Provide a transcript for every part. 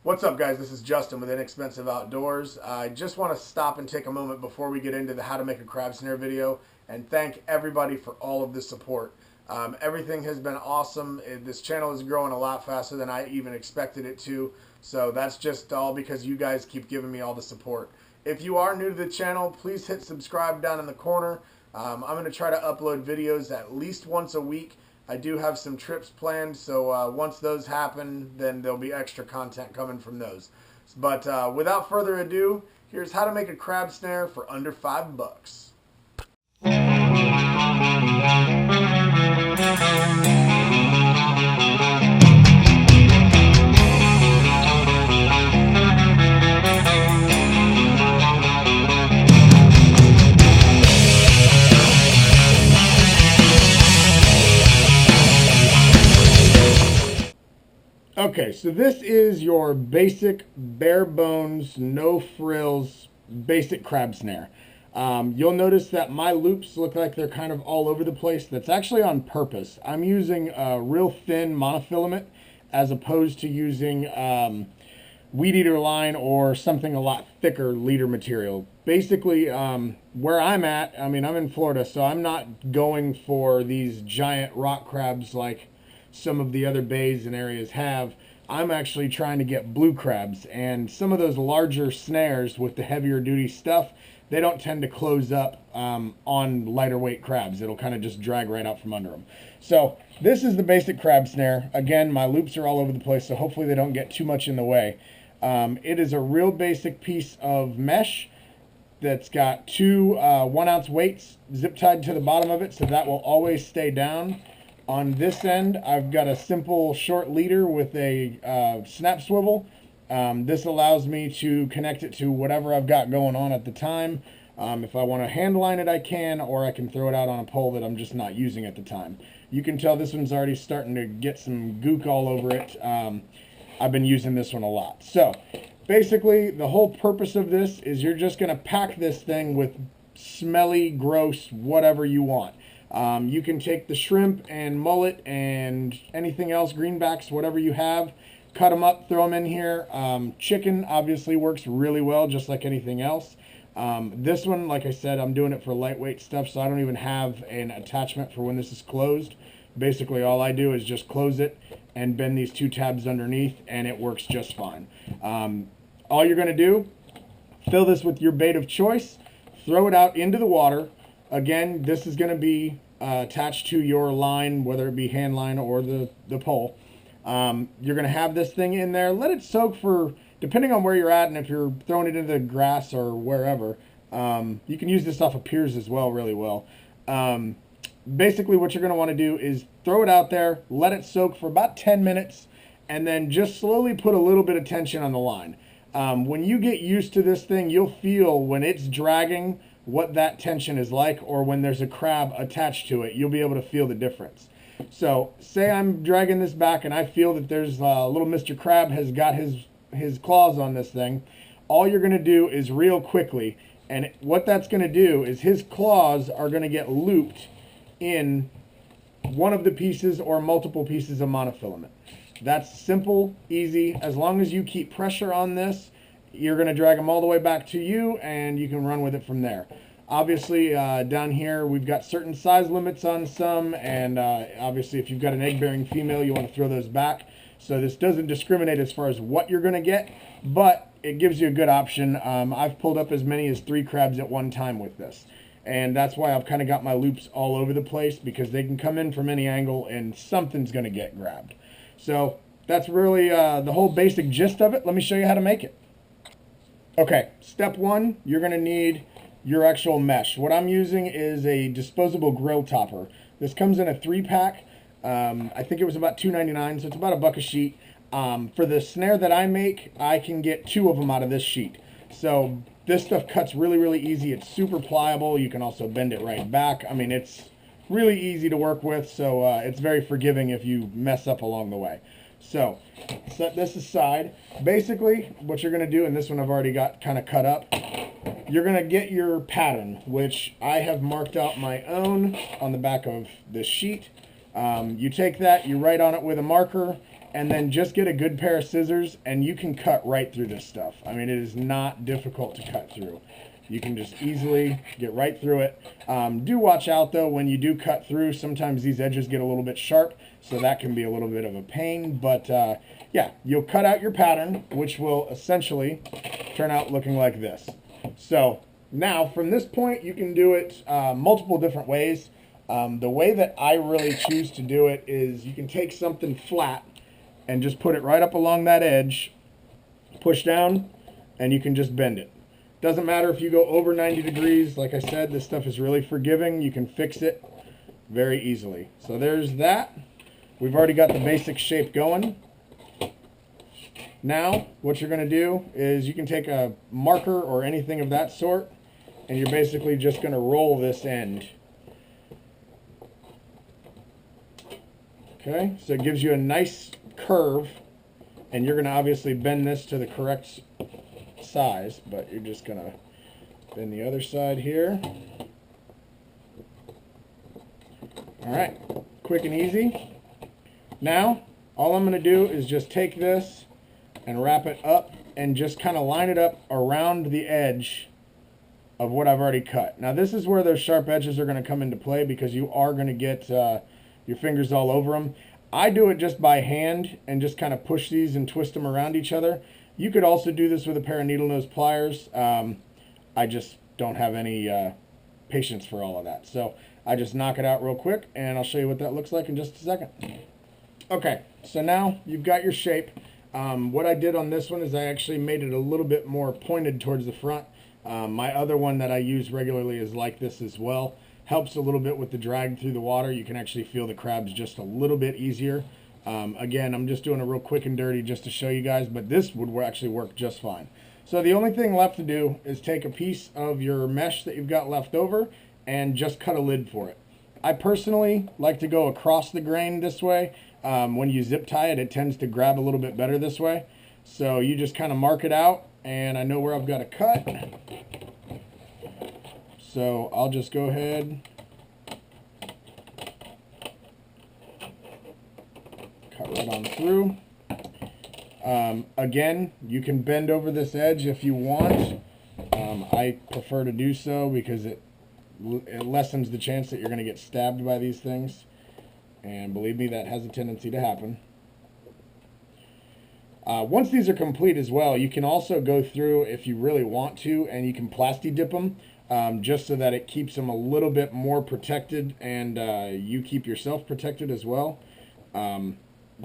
What's up, guys? This is Justin with Inexpensive Outdoors. I just want to stop and take a moment before we get into the how to make a crab snare video and thank everybody for all of the support. Everything has been awesome. This channel is growing a lot faster than I even expected it to. So that's just all because you guys keep giving me all the support. If you are new to the channel, please hit subscribe down in the corner. I'm going to try to upload videos at least once a week. I do have some trips planned, so once those happen, then there'll be extra content coming from those. But without further ado, here's how to make a crab snare for under $5. Okay, so this is your basic, bare bones, no frills, basic crab snare. You'll notice that my loops look like they're kind of all over the place. That's actually on purpose. I'm using a real thin monofilament as opposed to using weed eater line or something a lot thicker leader material. Basically, where I'm at, I'm in Florida, so I'm not going for these giant rock crabs like some of the other bays and areas have. I'm actually trying to get blue crabs, and some of those larger snares with the heavier duty stuff, they don't tend to close up on lighter weight crabs. It'll kind of just drag right out from under them. So this is the basic crab snare. Again, my loops are all over the place, so hopefully they don't get too much in the way. It is a real basic piece of mesh that's got two 1 ounce weights zip tied to the bottom of it, so that will always stay down. On this end, I've got a simple short leader with a snap swivel. This allows me to connect it to whatever I've got going on at the time. If I want to hand line it, I can, or I can throw it out on a pole that I'm just not using at the time. You can tell this one's already starting to get some gook all over it. I've been using this one a lot. So basically, the whole purpose of this is you're just going to pack this thing with smelly, gross, whatever you want. You can take the shrimp and mullet and anything else, greenbacks, whatever you have, cut them up, throw them in here. Chicken obviously works really well, just like anything else. This one, like I said, I'm doing it for lightweight stuff, so I don't even have an attachment for when this is closed. Basically, all I do is just close it and bend these two tabs underneath, and it works just fine. All you're going to do, fill this with your bait of choice, throw it out into the water. Again, this is going to be attached to your line, whether it be hand line or the pole. You're going to have this thing in there. Let it soak for, depending on where you're at, and if you're throwing it into the grass or wherever. You can use this off of piers as well, really well. Basically, what you're going to want to do is throw it out there, let it soak for about 10 minutes, and then just slowly put a little bit of tension on the line. When you get used to this thing, you'll feel when it's dragging what that tension is like, or when there's a crab attached to it, you'll be able to feel the difference. So say I'm dragging this back and I feel that there's a little Mr. Crab has got his claws on this thing. All you're going to do is reel quickly, and what that's going to do is his claws are going to get looped in one of the pieces or multiple pieces of monofilament. That's simple, easy. As long as you keep pressure on this, you're going to drag them all the way back to you, and you can run with it from there. Obviously, down here, we've got certain size limits on some, and obviously, if you've got an egg-bearing female, you want to throw those back. So this doesn't discriminate as far as what you're going to get, but it gives you a good option. I've pulled up as many as 3 crabs at one time with this, and that's why I've kind of got my loops all over the place, because they can come in from any angle, and something's going to get grabbed. So that's really the whole basic gist of it. Let me show you how to make it. Okay, step 1, you're going to need your actual mesh. What I'm using is a disposable grill topper. This comes in a 3-pack. I think it was about $2.99, so it's about $1 a sheet. For the snare that I make, I can get 2 of them out of this sheet. So this stuff cuts really, really easy. It's super pliable. You can also bend it right back. I mean, it's really easy to work with, so it's very forgiving if you mess up along the way. So set this aside. Basically, what you're going to do, and this one I've already got kind of cut up, you're going to get your pattern, which I have marked out my own on the back of this sheet. You take that, you write on it with a marker, and then just get a good pair of scissors, and you can cut right through this stuff. I mean, it is not difficult to cut through. You can just easily get right through it. Do watch out, though, when you do cut through. Sometimes these edges get a little bit sharp, so that can be a little bit of a pain. But, yeah, you'll cut out your pattern, which will essentially turn out looking like this. So now, from this point, you can do it multiple different ways. The way that I really choose to do it is you can take something flat and just put it right up along that edge, push down, and you can just bend it. Doesn't matter if you go over 90 degrees. Like I said, this stuff is really forgiving. You can fix it very easily. So there's that. We've already got the basic shape going. Now, what you're going to do is you can take a marker or anything of that sort, and you're basically just going to roll this end. Okay, so it gives you a nice curve, and you're going to obviously bend this to the correct size, but you're just going to bend the other side here. All right, quick and easy. Now, all I'm going to do is just take this and wrap it up and just kind of line it up around the edge of what I've already cut. Now, this is where those sharp edges are going to come into play, because you are going to get your fingers all over them. I do it just by hand and just kind of push these and twist them around each other. You could also do this with a pair of needle nose pliers. I just don't have any patience for all of that. So I just knock it out real quick, and I'll show you what that looks like in just a second. Okay, so now you've got your shape. What I did on this one is I actually made it a little bit more pointed towards the front. My other one that I use regularly is like this as well. Helps a little bit with the drag through the water. You can actually feel the crabs just a little bit easier. Again, I'm just doing a real quick and dirty just to show you guys, but this would actually work just fine. So the only thing left to do is take a piece of your mesh that you've got left over and just cut a lid for it. I personally like to go across the grain this way. When you zip tie it, it tends to grab a little bit better this way. So you just kind of mark it out, and I know where I've got to cut. So I'll just go ahead, cut right on through. Again, you can bend over this edge if you want. I prefer to do so because it lessens the chance that you're going to get stabbed by these things. And believe me, that has a tendency to happen. Once these are complete as well, you can also go through, if you really want to, and you can plasti dip them. Just so that it keeps them a little bit more protected, and you keep yourself protected as well.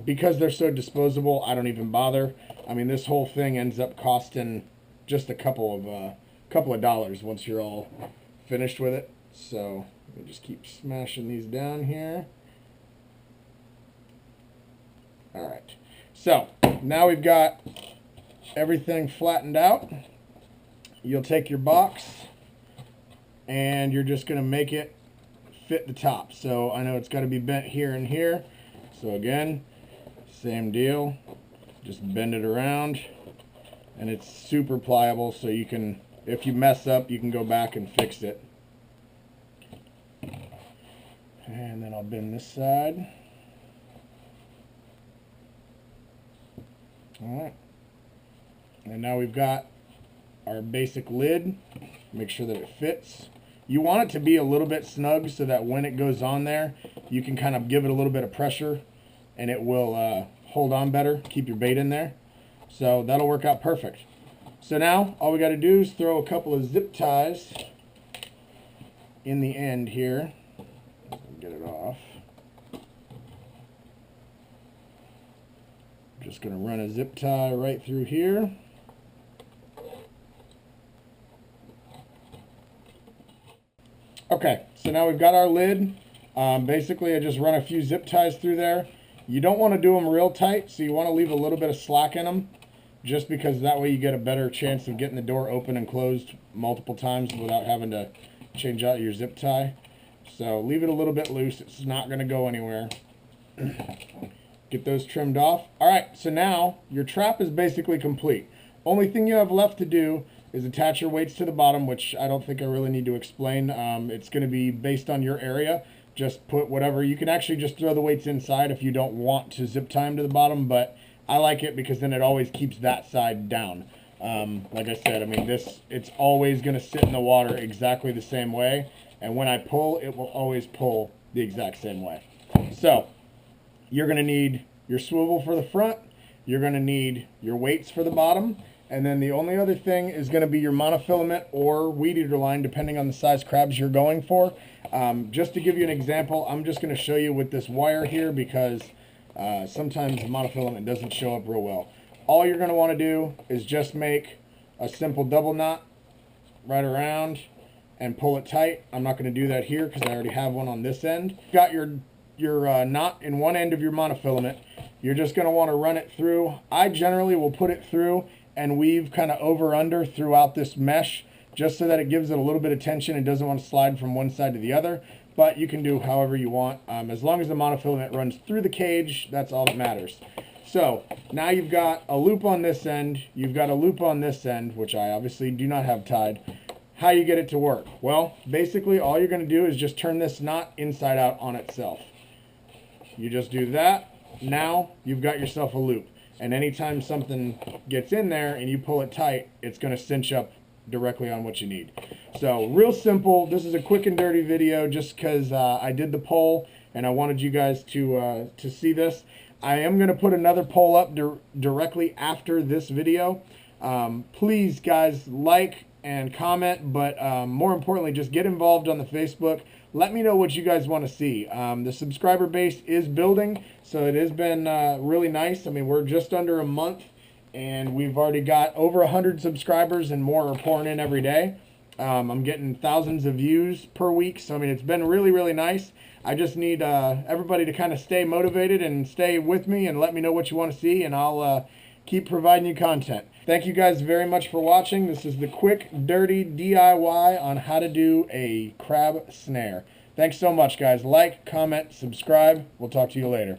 Because they're so disposable, I don't even bother. I mean, this whole thing ends up costing just a couple of dollars once you're all finished with it. So we just keep smashing these down here. All right. So now we've got everything flattened out. You'll take your box, and you're just going to make it fit the top. So I know it's got to be bent here and here. So again, same deal. Just bend it around, and it's super pliable, so you can, if you mess up, you can go back and fix it. And then I'll bend this side. All right. And now we've got our basic lid. Make sure that it fits. You want it to be a little bit snug so that when it goes on there, you can kind of give it a little bit of pressure, and it will hold on better, keep your bait in there. So that'll work out perfect. So now all we got to do is throw a couple of zip ties in the end here. Get it off. Just going to run a zip tie right through here. Okay, so now we've got our lid. Basically, I just run a few zip ties through there. You don't want to do them real tight, so you want to leave a little bit of slack in them, just because that way you get a better chance of getting the door open and closed multiple times without having to change out your zip tie. So leave it a little bit loose. It's not going to go anywhere. Get those trimmed off. All right, so now your trap is basically complete. Only thing you have left to do is attach your weights to the bottom, which I don't think I really need to explain. It's going to be based on your area. just put whatever. You can actually just throw the weights inside if you don't want to zip tie them to the bottom, but I like it because then it always keeps that side down. Like I said, I mean, it's always going to sit in the water exactly the same way, and when I pull, it will always pull the exact same way. So you're going to need your swivel for the front, you're going to need your weights for the bottom, and then the only other thing is going to be your monofilament or weed eater line, depending on the size crabs you're going for. Just to give you an example, I'm just going to show you with this wire here because sometimes the monofilament doesn't show up real well. All you're going to want to do is just make a simple double knot right around and pull it tight. I'm not going to do that here because I already have one on this end. You've got your knot in one end of your monofilament. You're just going to want to run it through. I generally will put it through and weave kind of over under throughout this mesh just so that it gives it a little bit of tension and doesn't want to slide from one side to the other. But you can do however you want. As long as the monofilament runs through the cage, that's all that matters. So now you've got a loop on this end, you've got a loop on this end, which I obviously do not have tied. How you get it to work? Well, basically all you're going to do is just turn this knot inside out on itself. You just do that. Now you've got yourself a loop. And anytime something gets in there and you pull it tight, it's going to cinch up directly on what you need. So real simple. This is a quick and dirty video just because I did the poll and I wanted you guys to see this. I am going to put another poll up directly after this video. Please, guys, like and comment, but more importantly, just get involved on the Facebook. Let me know what you guys want to see. The subscriber base is building, so it has been really nice. I mean, we're just under a month, and we've already got over 100 subscribers, and more are pouring in every day. I'm getting thousands of views per week, so I mean, it's been really, really nice. I just need everybody to kind of stay motivated and stay with me and let me know what you want to see, and I'll keep providing you content. Thank you guys very much for watching. This is the quick, dirty DIY on how to do a crab snare. Thanks so much, guys. Like, comment, subscribe. We'll talk to you later.